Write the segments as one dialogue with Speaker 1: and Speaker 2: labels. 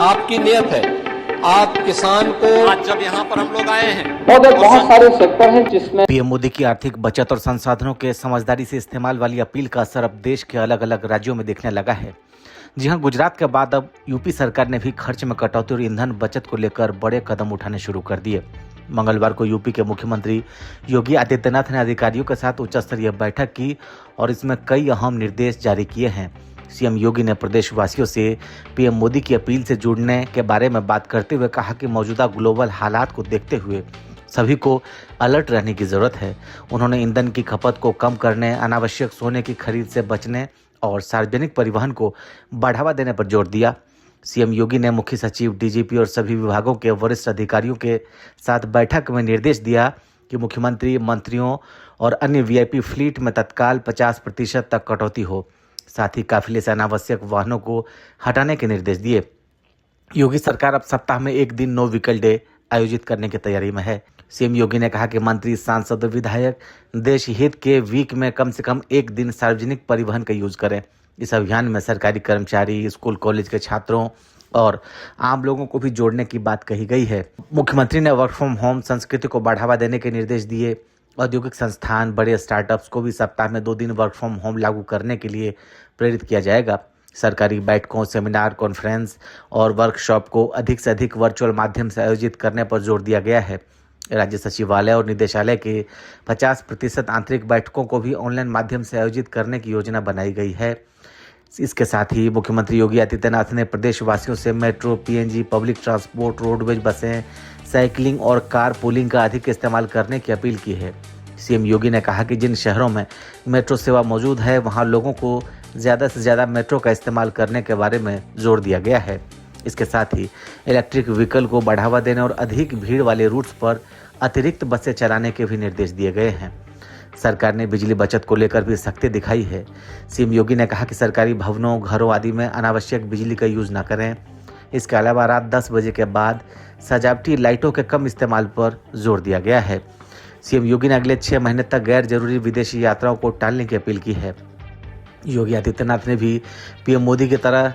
Speaker 1: आपकी नियत है, आप किसान को
Speaker 2: आज जब यहाँ पर हम लोग आए हैं
Speaker 1: बहुत सारे सेक्टर हैं जिसमें
Speaker 3: पीएम मोदी की आर्थिक बचत और संसाधनों के समझदारी से इस्तेमाल वाली अपील का असर अब देश के अलग अलग राज्यों में दिखने लगा है। जी हां, गुजरात के बाद अब यूपी सरकार ने भी खर्च में कटौती और ईंधन बचत को लेकर बड़े कदम उठाने शुरू कर दिए। मंगलवार को यूपी के मुख्यमंत्री योगी आदित्यनाथ ने अधिकारियों के साथ उच्च स्तरीय बैठक की और इसमें कई अहम निर्देश जारी किए हैं। सीएम योगी ने प्रदेशवासियों से पीएम मोदी की अपील से जुड़ने के बारे में बात करते हुए कहा कि मौजूदा ग्लोबल हालात को देखते हुए सभी को अलर्ट रहने की जरूरत है। उन्होंने ईंधन की खपत को कम करने, अनावश्यक सोने की खरीद से बचने और सार्वजनिक परिवहन को बढ़ावा देने पर जोर दिया। सीएम योगी ने मुख्य सचिव, डीजीपी और सभी विभागों के वरिष्ठ अधिकारियों के साथ बैठक में निर्देश दिया कि मुख्यमंत्री, मंत्रियों और अन्य वीआईपी फ्लीट में तत्काल 50% तक कटौती हो। साथ ही काफिले से अनावश्यक वाहनों को हटाने के निर्देश दिए। योगी सरकार अब सप्ताह में एक दिन नो व्हीकल डे आयोजित करने की तैयारी में है। सीएम योगी ने कहा कि मंत्री, सांसद और विधायक देश हित के वीक में कम से कम एक दिन सार्वजनिक परिवहन का यूज करें। इस अभियान में सरकारी कर्मचारी, स्कूल कॉलेज के छात्रों और आम लोगों को भी जोड़ने की बात कही गई है। मुख्यमंत्री ने वर्क फ्रॉम होम संस्कृति को बढ़ावा देने के निर्देश दिए। औद्योगिक संस्थान, बड़े स्टार्टअप्स को भी सप्ताह में 2 दिन वर्क फ्रॉम होम लागू करने के लिए प्रेरित किया जाएगा। सरकारी बैठकों, सेमिनार, कॉन्फ्रेंस और वर्कशॉप को अधिक से अधिक वर्चुअल माध्यम से आयोजित करने पर जोर दिया गया है। राज्य सचिवालय और निदेशालय के 50% आंतरिक बैठकों को भी ऑनलाइन माध्यम से आयोजित करने की योजना बनाई गई है। इसके साथ ही मुख्यमंत्री योगी आदित्यनाथ ने प्रदेशवासियों से metro, PNG, public transport, roadways बसें, साइकिलिंग और कार पूलिंग का अधिक इस्तेमाल करने की अपील की है। सीएम योगी ने कहा कि जिन शहरों में मेट्रो सेवा मौजूद है वहां लोगों को ज़्यादा से ज़्यादा मेट्रो का इस्तेमाल करने के बारे में जोर दिया गया है। इसके साथ ही इलेक्ट्रिक व्हीकल को बढ़ावा देने और अधिक भीड़ वाले रूट्स पर अतिरिक्त बसें चलाने के भी निर्देश दिए गए हैं। सरकार ने बिजली बचत को लेकर भी सख्ती दिखाई है। सीएम योगी ने कहा कि सरकारी भवनों, घरों आदि में अनावश्यक बिजली का यूज न करें। इसके अलावा रात 10 बजे के बाद सजावटी लाइटों के कम इस्तेमाल पर जोर दिया गया है। सीएम योगी ने अगले 6 महीने तक गैर जरूरी विदेशी यात्राओं को टालने की अपील की है। योगी आदित्यनाथ ने भी पीएम मोदी की तरह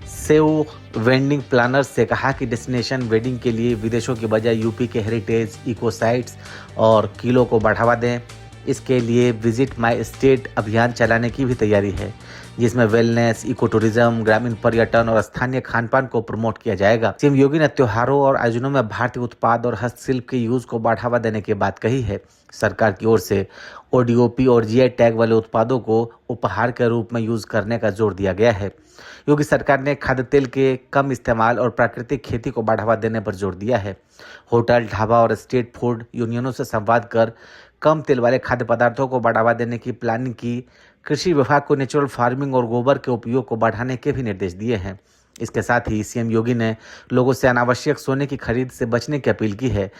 Speaker 3: सेव वेंडिंग प्लानर्स से कहा कि डेस्टिनेशन वेडिंग के लिए विदेशों के बजाय यूपी के हेरिटेज, इको साइट्स और किलों को बढ़ावा दें। इसके लिए विजिट माय स्टेट अभियान चलाने की भी तैयारी है, जिसमें वेलनेस, इको टूरिज्म, ग्रामीण पर्यटन और स्थानीय खान-पान को प्रमोट किया जाएगा। सीएम योगी ने त्योहारों और आयोजनों में भारतीय उत्पाद और हस्तशिल्प के यूज को बढ़ावा देने की बात कही है। सरकार की ओर से ओडीओपी और जीआई टैग वाले उत्पादों को उपहार के रूप में यूज करने का जोर दिया गया है। योगी सरकार ने खाद्य तेल के कम इस्तेमाल और प्राकृतिक खेती को बढ़ावा देने पर जोर दिया है। होटल, ढाबा और स्ट्रीट फूड यूनियनों से संवाद कर कम तेल वाले खाद्य पदार्थों को बढ़ावा देने की प्लानिंग की। कृषि विभाग को नेचुरल फार्मिंग और गोबर के उपयोग को बढ़ाने के भी निर्देश दिए हैं। इसके साथ ही सीएम योगी ने लोगों से अनावश्यक सोने की खरीद से बचने की अपील की है।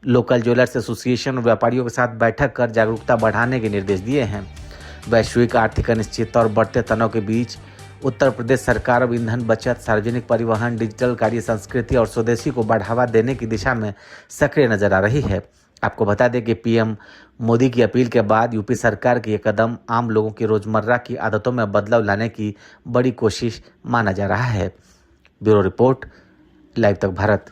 Speaker 3: लोकल ज्वेलर्स एसोसिएशन और व्यापारियों के साथ बैठक कर जागरूकता बढ़ाने के निर्देश दिए हैं। वैश्विक आर्थिक अनिश्चितता और बढ़ते तनाव के बीच उत्तर प्रदेश सरकार अब ईंधन बचत, सार्वजनिक परिवहन, डिजिटल कार्य संस्कृति और स्वदेशी को बढ़ावा देने की दिशा में सक्रिय नजर आ रही है। आपको बता दें कि पीएम मोदी की अपील के बाद यूपी सरकार की यह कदम आम लोगों की रोजमर्रा की आदतों में बदलाव लाने की बड़ी कोशिश माना जा रहा है। ब्यूरो रिपोर्ट, लाइव तक भारत।